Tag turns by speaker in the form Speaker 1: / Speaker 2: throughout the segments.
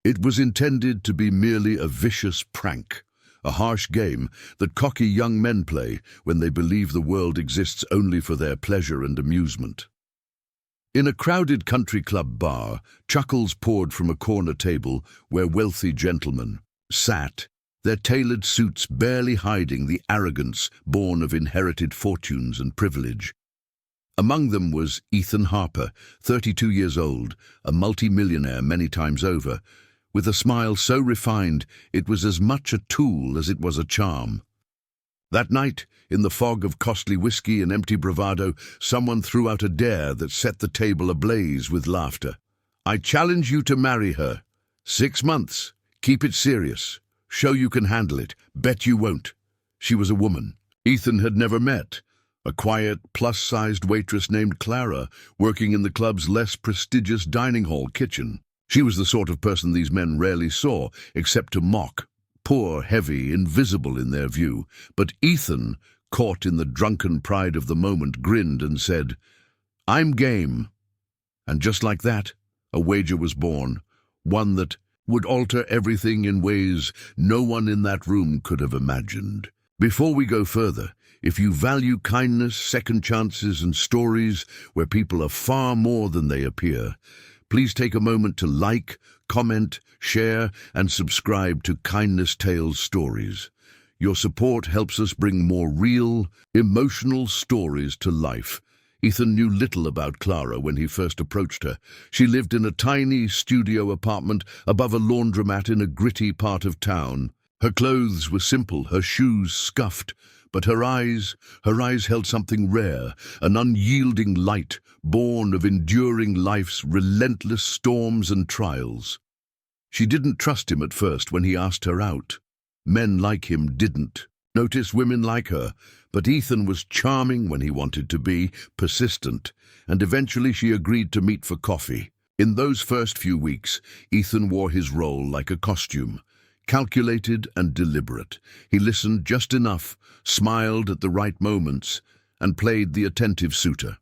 Speaker 1: It was intended to be merely a vicious prank, a harsh game that cocky young men play when they believe the world exists only for their pleasure and amusement. In a crowded country club bar, chuckles poured from a corner table where wealthy gentlemen sat, their tailored suits barely hiding the arrogance born of inherited fortunes and privilege. Among them was Ethan Harper, 32 years old, a multi-millionaire many times over, with a smile so refined it was as much a tool as it was a charm. That night, in the fog of costly whiskey and empty bravado, someone threw out a dare that set the table ablaze with laughter. "I challenge you to marry her. 6 months. Keep it serious. Show you can handle it. Bet you won't." She was a woman Ethan had never met, a quiet, plus-sized waitress named Clara, working in the club's less prestigious dining hall kitchen. She was the sort of person these men rarely saw, except to mock. Poor, heavy, invisible in their view. But Ethan, caught in the drunken pride of the moment, grinned and said, "I'm game." And just like that, a wager was born, one that would alter everything in ways no one in that room could have imagined. Before we go further, if you value kindness, second chances, and stories where people are far more than they appear, please take a moment to like, comment, share, and subscribe to Kindness Tales Stories. Your support helps us bring more real, emotional stories to life. Ethan knew little about Clara when he first approached her. She lived in a tiny studio apartment above a laundromat in a gritty part of town. Her clothes were simple, her shoes scuffed, but her eyes held something rare, an unyielding light born of enduring life's relentless storms and trials. She didn't trust him at first when he asked her out. Men like him didn't notice women like her, but Ethan was charming when he wanted to be, persistent, and eventually she agreed to meet for coffee. In those first few weeks, Ethan wore his role like a costume, calculated and deliberate. He listened just enough, smiled at the right moments, and played the attentive suitor.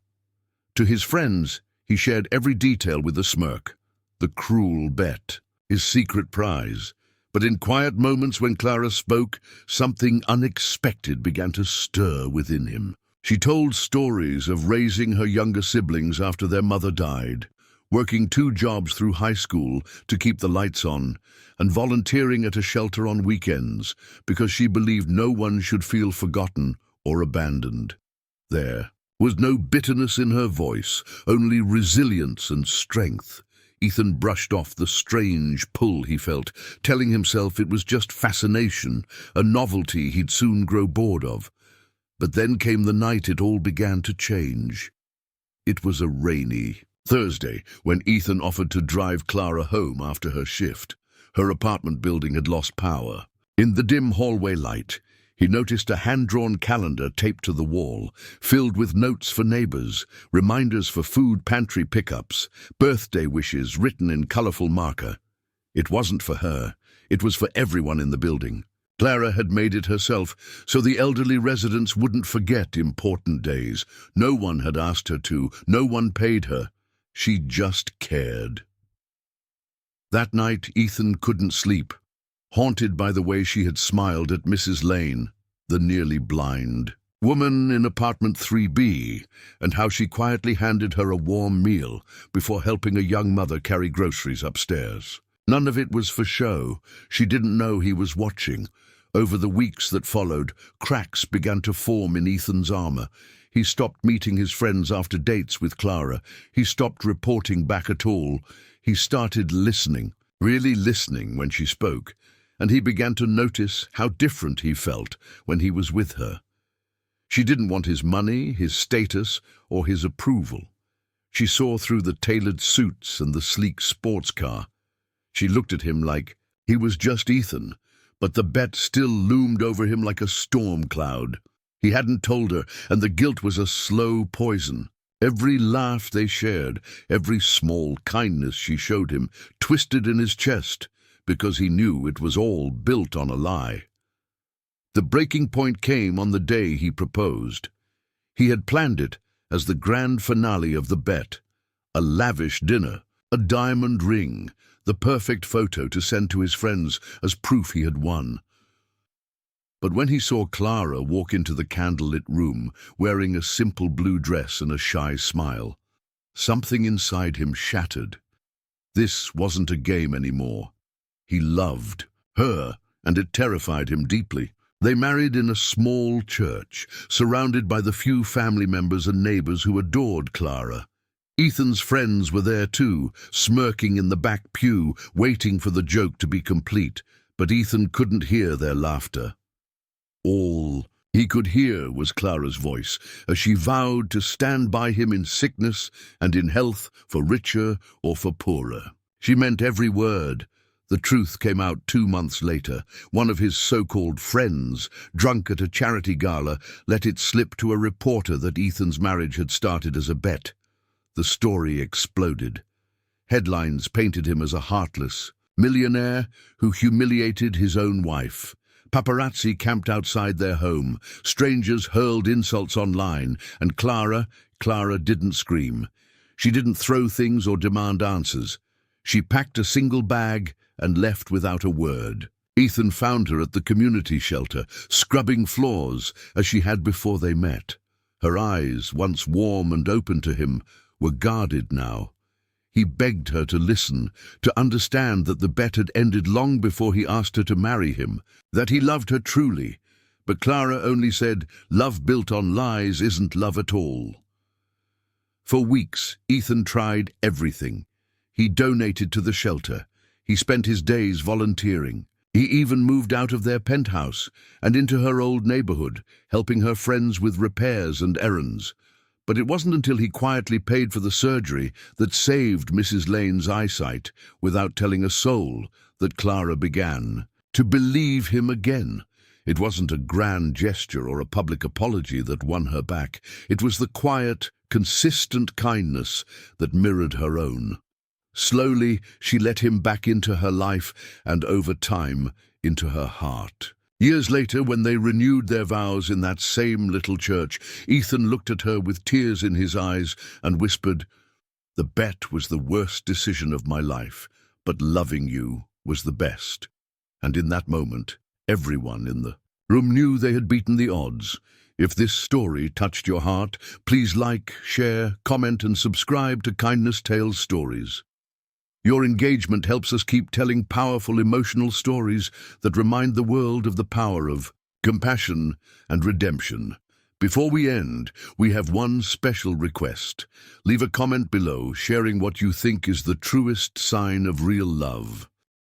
Speaker 1: To his friends, he shared every detail with a smirk. The cruel bet, his secret prize. But in quiet moments when Clara spoke, something unexpected began to stir within him. She told stories of raising her younger siblings after their mother died, working 2 jobs through high school to keep the lights on, and volunteering at a shelter on weekends because she believed no one should feel forgotten or abandoned. There was no bitterness in her voice, only resilience and strength. Ethan brushed off the strange pull he felt, telling himself it was just fascination, a novelty he'd soon grow bored of. But then came the night it all began to change. It was a rainy Thursday when Ethan offered to drive Clara home after her shift. Her apartment building had lost power. In the dim hallway light, he noticed a hand-drawn calendar taped to the wall, filled with notes for neighbors, reminders for food pantry pickups, birthday wishes written in colorful marker. It wasn't for her. It was for everyone in the building. Clara had made it herself, so the elderly residents wouldn't forget important days. No one had asked her to. No one paid her. She just cared. That night, Ethan couldn't sleep, haunted by the way she had smiled at Mrs. Lane, the nearly blind woman in apartment 3B, and how she quietly handed her a warm meal before helping a young mother carry groceries upstairs. None of it was for show. She didn't know he was watching. Over the weeks that followed, cracks began to form in Ethan's armor. He stopped meeting his friends after dates with Clara. He stopped reporting back at all. He started listening, really listening when she spoke, and he began to notice how different he felt when he was with her. She didn't want his money, his status, or his approval. She saw through the tailored suits and the sleek sports car. She looked at him like he was just Ethan, but the bet still loomed over him like a storm cloud. He hadn't told her, and the guilt was a slow poison. Every laugh they shared, every small kindness she showed him, twisted in his chest, because he knew it was all built on a lie. The breaking point came on the day he proposed. He had planned it as the grand finale of the bet, a lavish dinner, a diamond ring, the perfect photo to send to his friends as proof he had won. But when he saw Clara walk into the candlelit room, wearing a simple blue dress and a shy smile, something inside him shattered. This wasn't a game anymore. He loved her, and it terrified him deeply. They married in a small church, surrounded by the few family members and neighbors who adored Clara. Ethan's friends were there too, smirking in the back pew, waiting for the joke to be complete, but Ethan couldn't hear their laughter. All he could hear was Clara's voice, as she vowed to stand by him in sickness and in health, for richer or for poorer. She meant every word. The truth came out 2 months later. One of his so-called friends, drunk at a charity gala, let it slip to a reporter that Ethan's marriage had started as a bet. The story exploded. Headlines painted him as a heartless millionaire who humiliated his own wife. Paparazzi camped outside their home. Strangers hurled insults online, and Clara didn't scream. She didn't throw things or demand answers. She packed a single bag and left without a word. Ethan found her at the community shelter, scrubbing floors as she had before they met. Her eyes, once warm and open to him, were guarded now. He begged her to listen, to understand that the bet had ended long before he asked her to marry him, that he loved her truly. But Clara only said, "Love built on lies isn't love at all." For weeks, Ethan tried everything. He donated to the shelter. He spent his days volunteering. He even moved out of their penthouse and into her old neighborhood, helping her friends with repairs and errands. But it wasn't until he quietly paid for the surgery that saved Mrs. Lane's eyesight, without telling a soul, that Clara began to believe him again. It wasn't a grand gesture or a public apology that won her back. It was the quiet, consistent kindness that mirrored her own. Slowly, she let him back into her life and, over time, into her heart. Years later, when they renewed their vows in that same little church, Ethan looked at her with tears in his eyes and whispered, "The bet was the worst decision of my life, but loving you was the best." And in that moment, everyone in the room knew they had beaten the odds. If this story touched your heart, please like, share, comment, and subscribe to Kindness Tales Stories. Your engagement helps us keep telling powerful emotional stories that remind the world of the power of compassion and redemption. Before we end, we have one special request. Leave a comment below sharing what you think is the truest sign of real love.